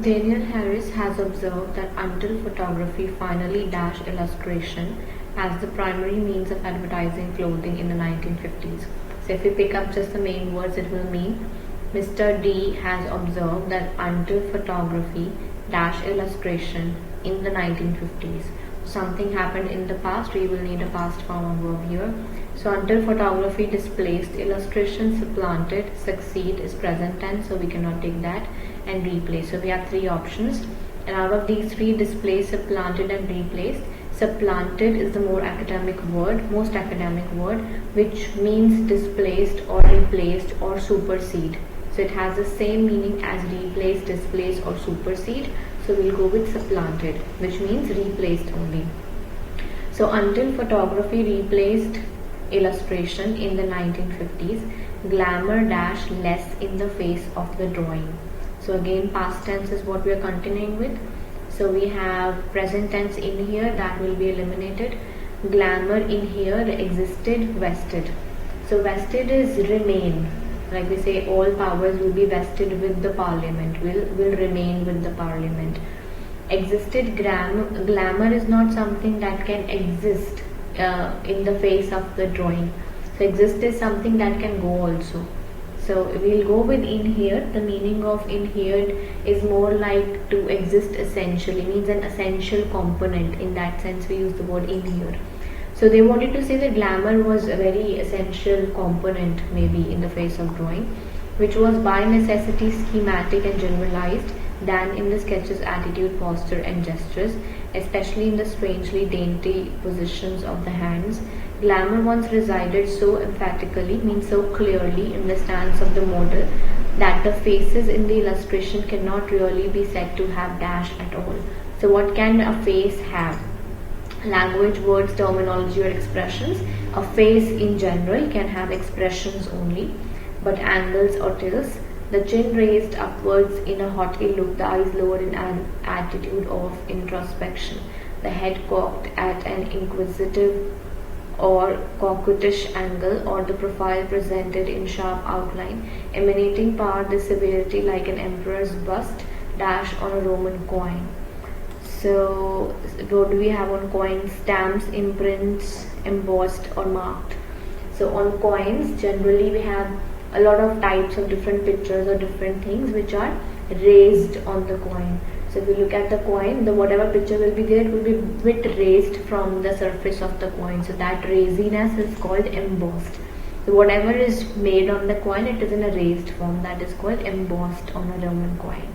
Daniel Harris has observed that until photography finally dashed illustration as the primary means of advertising clothing in the 1950s. So if we pick up just the main words, it will mean Mr. D has observed that until photography dash illustration in the 1950s. Something happened in the past, we will need a past form of verb here. So until photography displaced, illustration supplanted, succeed is present tense, so we cannot take that, and replace. So we have three options, and out of these three, displaced, supplanted and replaced, supplanted is the more academic word, most academic word, which means displaced or replaced or supersede. So it has the same meaning as replace, displace or supersede. So we'll go with supplanted, which means replaced only. So until photography replaced illustration in the 1950s, glamour dash less in the face of the drawing. So again, past tense is what we are continuing with. So we have present tense in here, that will be eliminated. Glamour in here, existed, vested. So vested is remain. Like we say, all powers will be vested with the parliament, will remain with the parliament. Existed, glamour is not something that can exist in the face of the drawing. So exist is something that can go also. So we'll go with in here. The meaning of in here is more like to exist essentially, means an essential component. In that sense we use the word in here. So they wanted to say that glamour was a very essential component maybe in the face of drawing, which was by necessity schematic and generalized than in the sketch's attitude, posture and gestures, especially in the strangely dainty positions of the hands. Glamour once resided so emphatically, means so clearly, in the stance of the model that the faces in the illustration cannot really be said to have dash at all. So what can a face have? Language, words, terminology or expressions. A face in general can have expressions only, but angles or tilts. The chin raised upwards in a haughty look, the eyes lowered in an attitude of introspection, the head cocked at an inquisitive or coquettish angle, or the profile presented in sharp outline, emanating power, the severity like an emperor's bust dash on a Roman coin. So what do we have on coins? Stamps, imprints, embossed or marked. So on coins generally we have a lot of types of different pictures or different things which are raised on the coin. So if you look at the coin, the whatever picture will be there, it will be bit raised from the surface of the coin. So that raisiness is called embossed. So whatever is made on the coin, it is in a raised form, that is called embossed on a Roman coin.